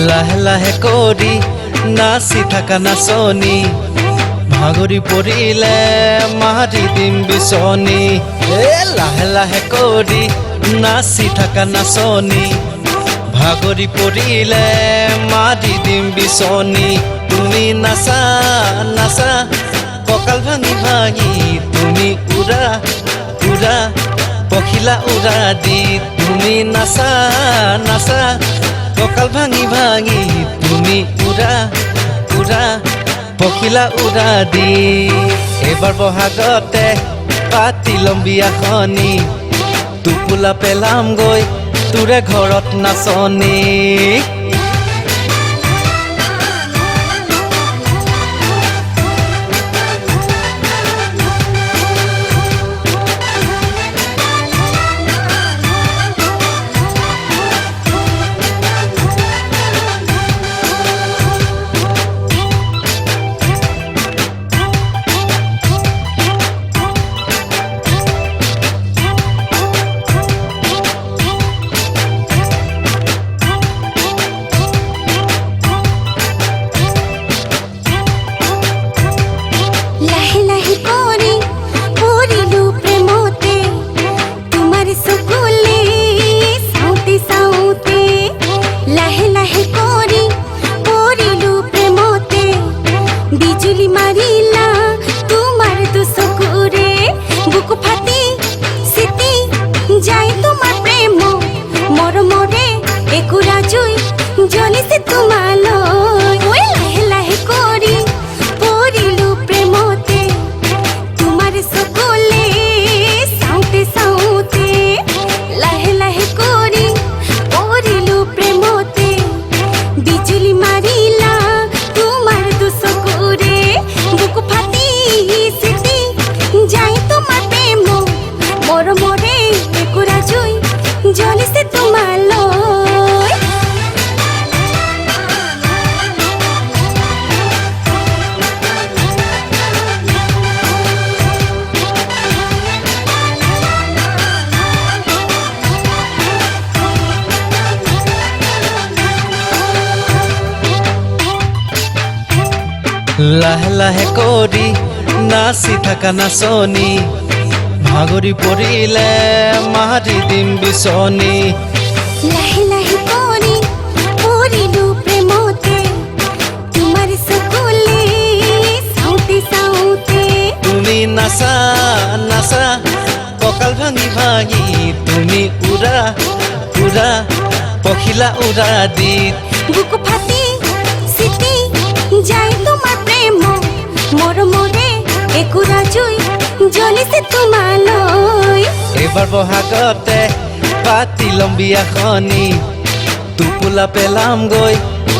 লাহে লাহে কৰি নাচি থাকা নাচনী ভাগৰি পৰিলে মাৰি দিম বিচনী লাহে লাহে কৰি নাচি থাকা নাচনী ভাগৰি পৰিলে মাৰি দিম বিচনী তুমি নাচা নাচা কঁকাল ভাঙি ভাঙি তুমি উৰা উৰা পখিলা উৰা দি তুমি নাচা নাচা কঁকাল ভাঙি ভাঙি তুমি উৰা উৰা পখিলা উৰা দি এবাৰ বহাগতে পাতি ল'ম বিয়াখনি টোপোলা পেলাম গৈ তোৰে ঘৰত নাচনী লাহে লাহে কৰি নাচি থাকা নাচনী ভাগৰি পৰিলে মাৰি দিম বিচনী লাহে লাহে কৰি পৰিলো প্ৰেমতে তোমাৰ চকুলে চাওঁতে চাওঁতে তুমি নাচা নাচা কঁকাল ভাঙি ভাঙি তুমি উৰা উৰা পখিলা উৰা দি বুকু ফাটি চিটি যায় তোমাৰ প্ৰেম মৰমৰে একুৰা জুই জ্বলিছে তোমালৈ এবাৰ বহাগতে পাতি ল'ম বিয়াখনি টোপোলা পেলাম গৈ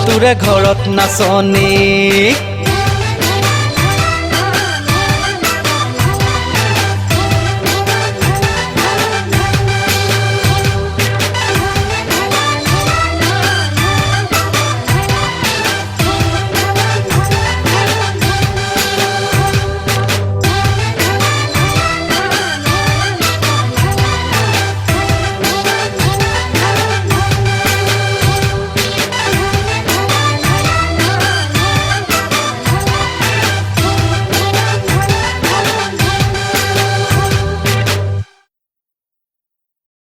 তোৰে ঘৰত নাচনী